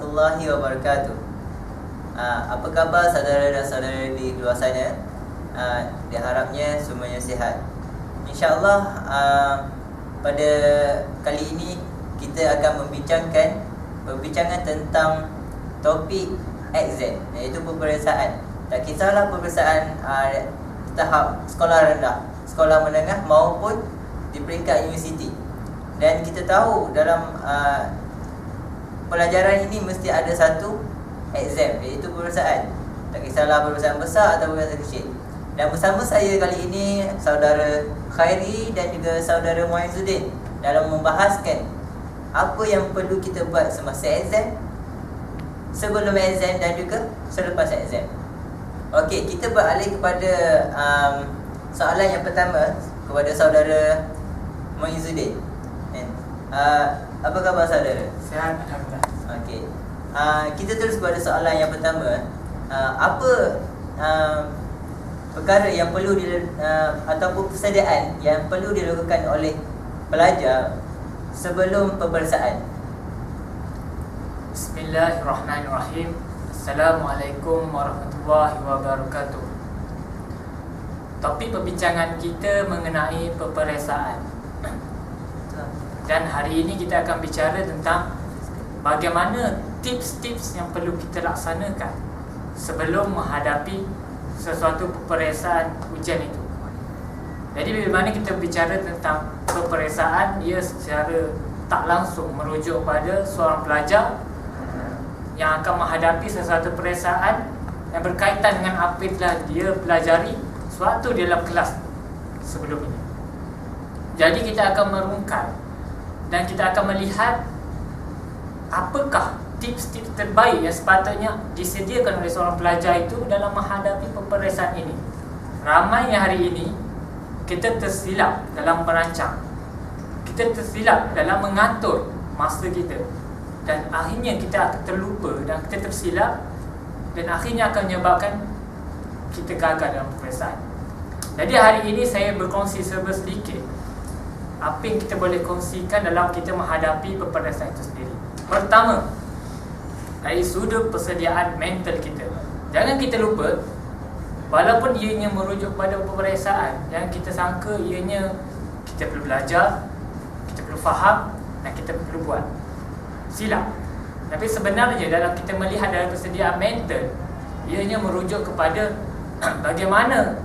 warahmatullahi wabarakatuh. Apa khabar saudara dan saudara di luar sana? Diharapnya semuanya sihat. InsyaAllah pada kali ini kita akan perbincangan tentang topik exam, iaitu peperiksaan. Tak kisahlah peperiksaan tahap sekolah rendah, sekolah menengah maupun di peringkat universiti. Dan kita tahu dalam pelajaran ini mesti ada satu exam, iaitu peperiksaan. Tak kisahlah peperiksaan besar atau peperiksaan kecil. Dan bersama saya kali ini saudara Khairi dan juga saudara Muizzuddin dalam membahaskan apa yang perlu kita buat semasa exam, sebelum exam dan juga selepas exam. Okey, kita beralih kepada soalan yang pertama kepada saudara Muizzuddin. Apa khabar saudara? Sihat, alhamdulillah. Okey. Kita terus kepada soalan yang pertama. Apa perkara yang perlu ataupun persediaan yang perlu dilakukan oleh pelajar sebelum peperiksaan? Bismillahirrahmanirrahim. Assalamualaikum warahmatullahi wabarakatuh. Topik perbincangan kita mengenai peperiksaan. Dan hari ini kita akan bicara tentang bagaimana tips-tips yang perlu kita laksanakan sebelum menghadapi sesuatu peperiksaan ujian itu. Jadi bila mana kita bicara tentang peperiksaan, ia secara tak langsung merujuk pada seorang pelajar yang akan menghadapi sesuatu peperiksaan yang berkaitan dengan apa yang telah dia pelajari sewaktu di dalam kelas sebelum ini. Jadi kita akan merungkai dan kita akan melihat apakah tips-tips terbaik yang sepatutnya disediakan oleh seorang pelajar itu dalam menghadapi peperiksaan ini. Ramai yang hari ini kita tersilap dalam merancang, kita tersilap dalam mengatur masa kita, dan akhirnya kita akan terlupa dan kita tersilap, dan akhirnya akan menyebabkan kita gagal dalam peperiksaan. Jadi hari ini saya berkongsi sedikit apa yang kita boleh kongsikan dalam kita menghadapi peperiksaan itu sendiri. Pertama, dari sudut persediaan mental kita, jangan kita lupa, walaupun ianya merujuk pada peperiksaan, yang kita sangka ianya kita perlu belajar, kita perlu faham dan kita perlu buat. Silap. Tapi sebenarnya dalam kita melihat dalam persediaan mental, ianya merujuk kepada bagaimana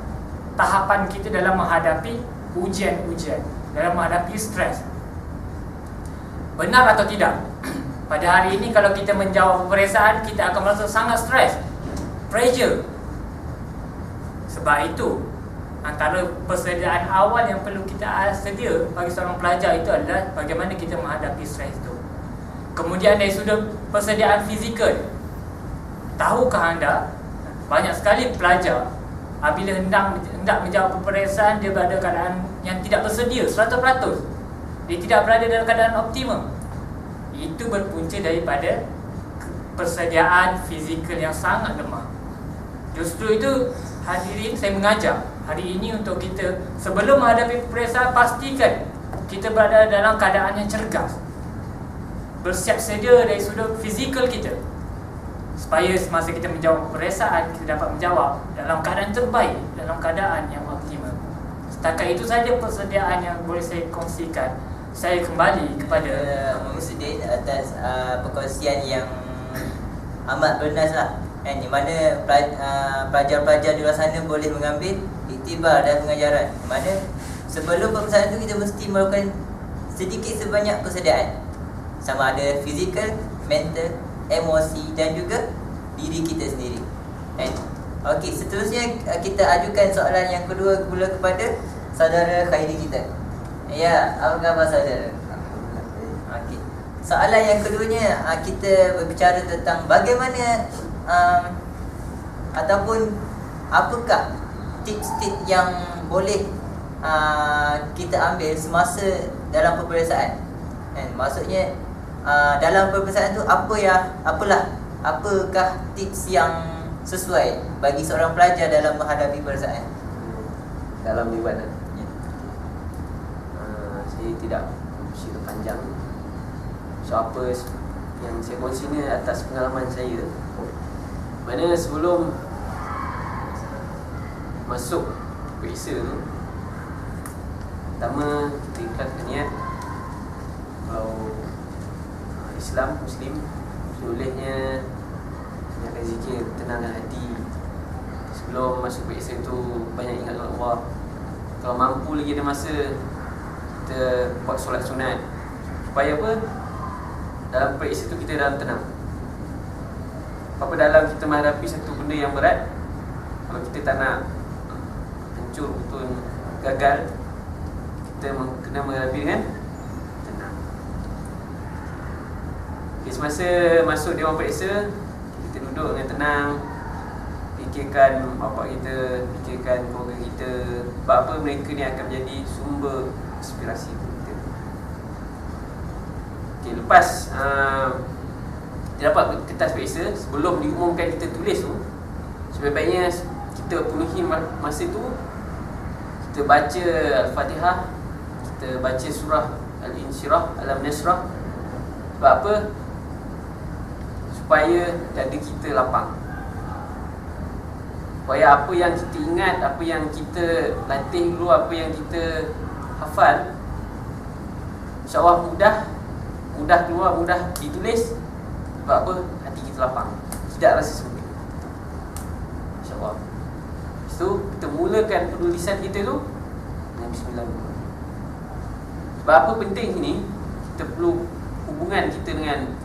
tahapan kita dalam menghadapi ujian-ujian, dalam menghadapi stres. Benar atau tidak? Pada hari ini kalau kita menjawab peperiksaan, kita akan merasa sangat stres, pressure. Sebab itu antara persediaan awal yang perlu kita sedia bagi seorang pelajar itu adalah bagaimana kita menghadapi stres itu. Kemudian dari sudut persediaan fizikal, tahukah anda banyak sekali pelajar apabila hendak menjawab peperiksaan, dia berada dalam keadaan yang tidak bersedia 100%. Dia tidak berada dalam keadaan optimum. Itu berpunca daripada persediaan fizikal yang sangat lemah. Justru itu hadirin, saya mengajak hari ini untuk kita sebelum menghadapi peperiksaan, pastikan kita berada dalam keadaan yang cergas, bersiap sedia dari sudut fizikal kita, supaya semasa kita menjawab peperiksaan, kita dapat menjawab dalam keadaan terbaik, dalam keadaan yang optimum. Setakat itu saja persediaan yang boleh saya kongsikan. Saya kembali kepada Muizzuddin atas perkongsian yang amat bernas lah, di mana pelajar-pelajar di luar sana boleh mengambil iktibar dan pengajaran, di mana sebelum peperiksaan itu kita mesti melakukan sedikit sebanyak persediaan, sama ada fizikal, mental, emosi dan juga diri kita sendiri. Okey, seterusnya kita ajukan soalan yang kedua pula kepada saudara Khairi kita. Ya, apa khabar saudara? Okey. Soalan yang keduanya, kita berbicara tentang bagaimana ataupun apakah tips-tips yang boleh kita ambil semasa dalam peperiksaan. Maksudnya dalam peperiksaan tu apakah tips yang sesuai bagi seorang pelajar dalam menghadapi peperiksaan? Dalam ibadah, saya tidak bercerita panjang. So apa yang saya kongsi ni atas pengalaman saya. Mana sebelum masuk periksa tu, pertama kita ikhlaskan niat kalau Islam, Muslim, olehnya banyakkan zikir, tenangkan hati. Sebelum masuk periksa tu banyak ingat Allah. Kalau mampu lagi ada masa, kita buat solat sunat. Supaya apa? Dalam periksa tu kita dalam tenang. Apa dalam kita menghadapi satu benda yang berat, kalau kita tak nak hancur betul, gagal, kita kena menghadapi dengan tenang. Okay, semasa masuk dewan periksa, kita duduk dengan tenang, fikirkan bapak kita, fikirkan keluarga kita, apa mereka ni akan menjadi sumber inspirasi kita. Okay, lepas kita dapat kertas periksa, sebelum diumumkan kita tulis tu, sebaik-baiknya kita penuhi masa tu, kita baca Al-Fatihah, kita baca surah Al-Insyirah, Al-Nasrah. Sebab apa? Supaya dada kita lapang, supaya apa yang kita ingat, apa yang kita latih dulu, apa yang kita hafal, InsyaAllah mudah keluar, mudah ditulis. Sebab apa? Hati kita lapang, tidak rasa sempit, InsyaAllah. Lepas tu kita mulakan penulisan kita tu dengan Bismillah. Sebab apa penting sini? Kita perlu hubungan kita dengan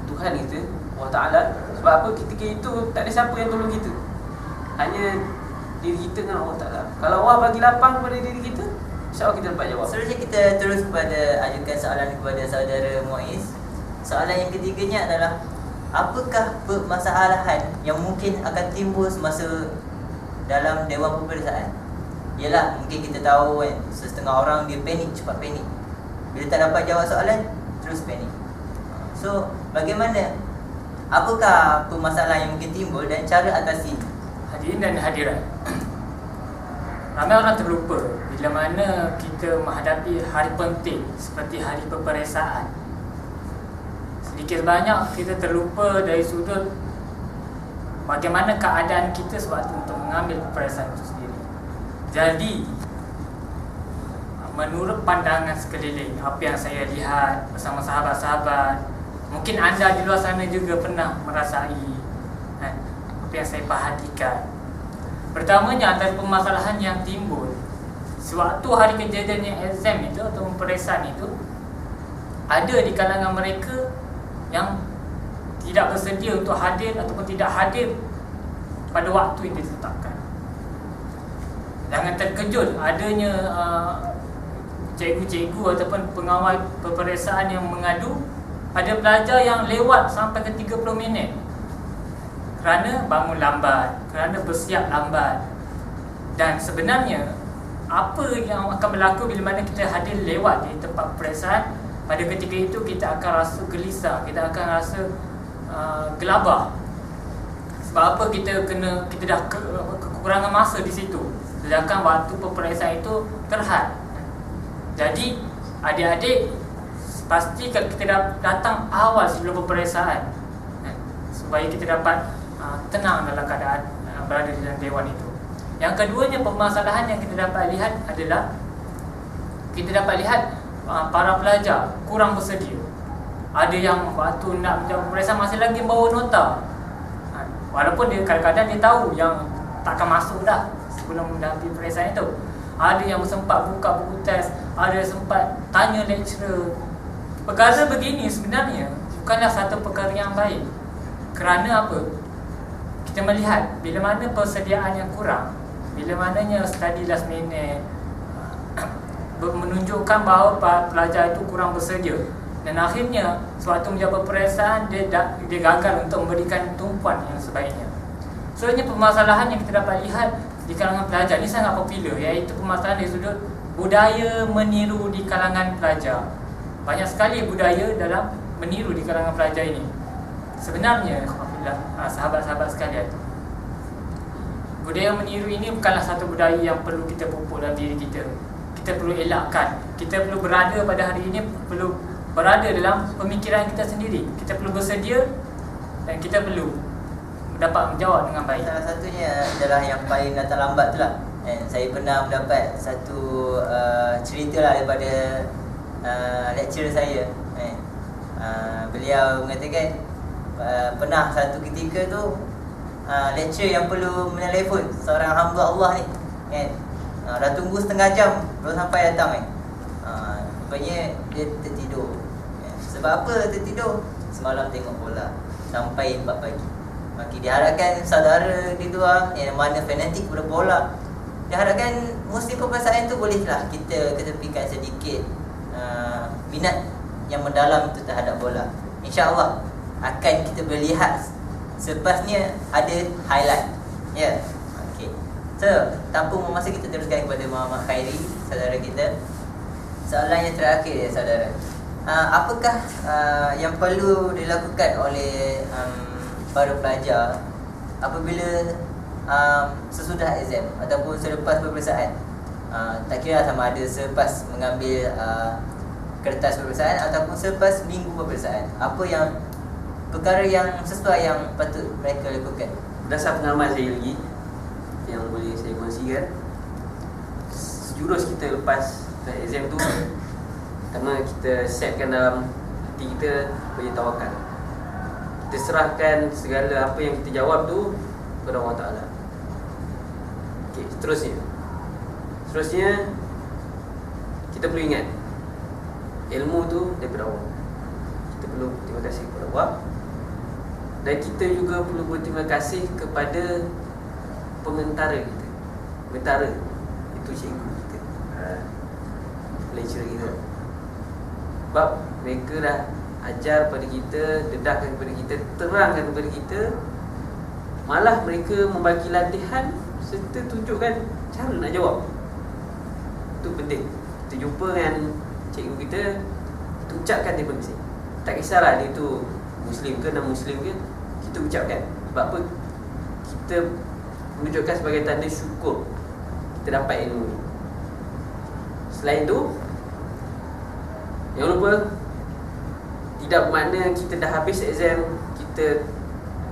Tuhan kita, Allah Ta'ala. Sebab apa? Ketika itu tak ada siapa yang tolong kita, hanya diri kita dengan Allah Ta'ala. Kalau Allah bagi lapang kepada diri kita, InsyaAllah kita dapat jawab. Seterusnya kita terus kepada ajukan soalan kepada saudara Muiz. Soalan yang ketiganya adalah, apakah permasalahan yang mungkin akan timbul semasa dalam dewan peperiksaan? Yalah, mungkin kita tahu kan, setengah orang dia panik, cepat panik. Bila tak dapat jawab soalan, terus panik. So, bagaimana? Apakah permasalahan yang mungkin timbul dan cara atasi? Hadirin dan hadirat, ramai orang terlupa bila mana kita menghadapi hari penting seperti hari peperiksaan. Sedikit banyak kita terlupa dari sudut bagaimana keadaan kita sewaktu untuk mengambil peperiksaan itu sendiri. Jadi, menurut pandangan sekeliling, apa yang saya lihat bersama sahabat-sahabat, mungkin anda di luar sana juga pernah merasai apa yang saya perhatikan. Pertamanya, antara permasalahan yang timbul sewaktu hari kejadiannya exam itu atau peperiksaan itu, ada di kalangan mereka yang tidak bersedia untuk hadir ataupun tidak hadir pada waktu yang ditetapkan. Jangan terkejut adanya cikgu-cikgu ataupun pengawal peperiksaan yang mengadu ada pelajar yang lewat sampai ke 30 minit kerana bangun lambat, kerana bersiap lambat. Dan sebenarnya apa yang akan berlaku bila mana kita hadir lewat di tempat peperiksaan? Pada ketika itu kita akan rasa gelisah, kita akan rasa gelabah. Sebab apa? Kita dah kekurangan masa di situ, sedangkan waktu peperiksaan itu terhad. Jadi adik-adik pasti kalau kita datang awal sebelum peperiksaan, supaya kita dapat tenang dalam keadaan berada di dalam dewan itu. Yang keduanya, permasalahan yang kita dapat lihat adalah para pelajar kurang bersedia. Ada yang waktu nak menjawab peperiksaan masih lagi bawa nota, walaupun dia kadang-kadang dia tahu yang takkan masuk dah sebelum menghadapi peperiksaan itu. Ada yang sempat buka buku test, ada yang sempat tanya lecturer. Perkara begini sebenarnya bukanlah satu perkara yang baik. Kerana apa? Kita melihat bila mana persediaan yang kurang, bila mananya study last minute menunjukkan bahawa pelajar itu kurang bersedia, dan akhirnya sewaktu menjawab peperiksaan dia gagal untuk memberikan tumpuan yang sebaiknya. Sebenarnya permasalahan yang kita dapat lihat di kalangan pelajar ini sangat popular, iaitu permasalahan dari sudut budaya meniru di kalangan pelajar. Banyak sekali budaya dalam meniru di kalangan pelajar ini. Sebenarnya, sahabat-sahabat sekalian, budaya meniru ini bukanlah satu budaya yang perlu kita pupuk dalam diri kita. Kita perlu elakkan. Kita perlu berada pada hari ini, perlu berada dalam pemikiran kita sendiri. Kita perlu bersedia dan kita perlu dapat menjawab dengan baik. Salah satunya adalah yang paling datang lambat tu lah. Saya pernah mendapat satu cerita lah daripada lecturer saya. Beliau mengatakan pernah satu ketika tu lecturer yang perlu menelefon seorang hamba Allah ni kan, dah tunggu setengah jam baru sampai datang kan. Rupanya dia tertidur. Sebab apa tertidur? Semalam tengok bola sampai 4 pagi. Maka diharapkan saudara di luar yang mana fanatik pada bola, diharapkan musim perpisahan tu bolehlah kita ketepikan sedikit minat yang mendalam itu terhadap bola. InsyaAllah akan kita boleh lihat selepasnya ada highlight. Ya. Okey. So, tanpa memasa kita teruskan kepada Muhammad Khairi, saudara kita. Soalan yang terakhir ya saudara. Apakah yang perlu dilakukan oleh para pelajar apabila sesudah exam ataupun selepas peperiksaan? Tak kira sama ada selepas mengambil kertas peperiksaan ataupun selepas minggu peperiksaan. Apa yang perkara yang sesuai yang patut mereka lakukan? Berdasar pengalaman saya lagi yang boleh saya kongsikan, sejurus kita lepas exam tu, pertama kita setkan dalam hati kita bagi tawakal. Kita serahkan segala apa yang kita jawab tu kepada Allah Ta'ala. Okay, Seterusnya kita perlu ingat ilmu tu daripada Allah. Kita perlu berterima kasih kepada Allah. Dan kita juga perlu berterima kasih kepada pengentara kita. Pengentara itu cikgu kita, lecturer kita. Sebab mereka dah ajar kepada kita, dedahkan kepada kita, terangkan kepada kita. Malah mereka membagi latihan serta tunjukkan cara nak jawab. Itu penting. Kita jumpa dengan cikgu kita, kita ucapkan terima kasih. Tak kisahlah dia tu Muslim ke non-Muslim ke, kita ucapkan. Sebab apa? Kita menunjukkan sebagai tanda syukur kita dapat ilmu ni. Selain tu, jangan lupa, tidak bermakna kita dah habis exam kita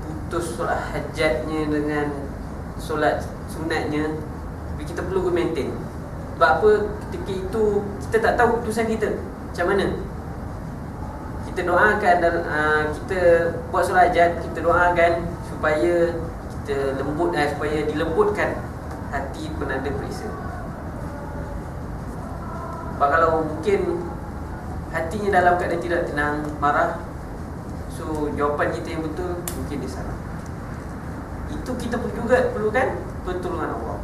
putus solat hajatnya dengan solat sunatnya. Tapi kita perlu maintain. Sebab apa? Ketika itu kita tak tahu keputusan kita macam mana. Kita doakan dan kita buat solat hajat, kita doakan supaya kita supaya dilembutkan hati penanda periksa. Sebab kalau mungkin hatinya dalam keadaan tidak tenang, marah, so jawapan kita yang betul mungkin dia salah. Itu kita juga perlukan pertolongan Allah.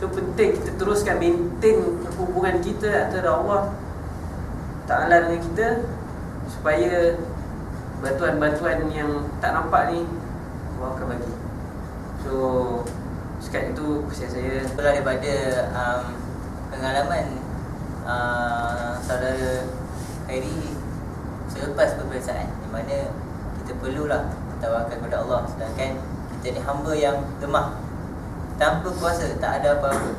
So penting kita teruskan maintain hubungan kita antara Allah Ta'ala dengan kita, supaya bantuan-bantuan yang tak nampak ni Allah akan bagi. So sekat itu kesian saya. Itulah daripada pengalaman saudara Khairi selepas peperiksaan, di mana kita perlulah tawakal kepada Allah. Sedangkan kita ni hamba yang lemah, tanpa kuasa tak ada apa-apa.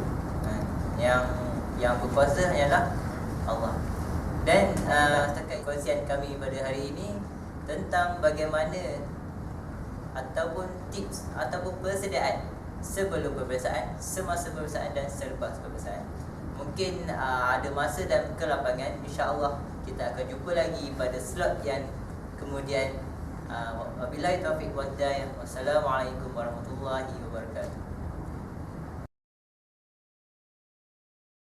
Yang berkuasa hanyalah Allah. Dan setakat kongsian kami pada hari ini tentang bagaimana ataupun tips ataupun persediaan sebelum peperiksaan, semasa peperiksaan dan selepas peperiksaan. Mungkin ada masa dan kelapangan, insya-Allah kita akan jumpa lagi pada slot yang kemudian. Wabillahi taufiq wal hidayah. Wassalamualaikum warahmatullahi wabarakatuh.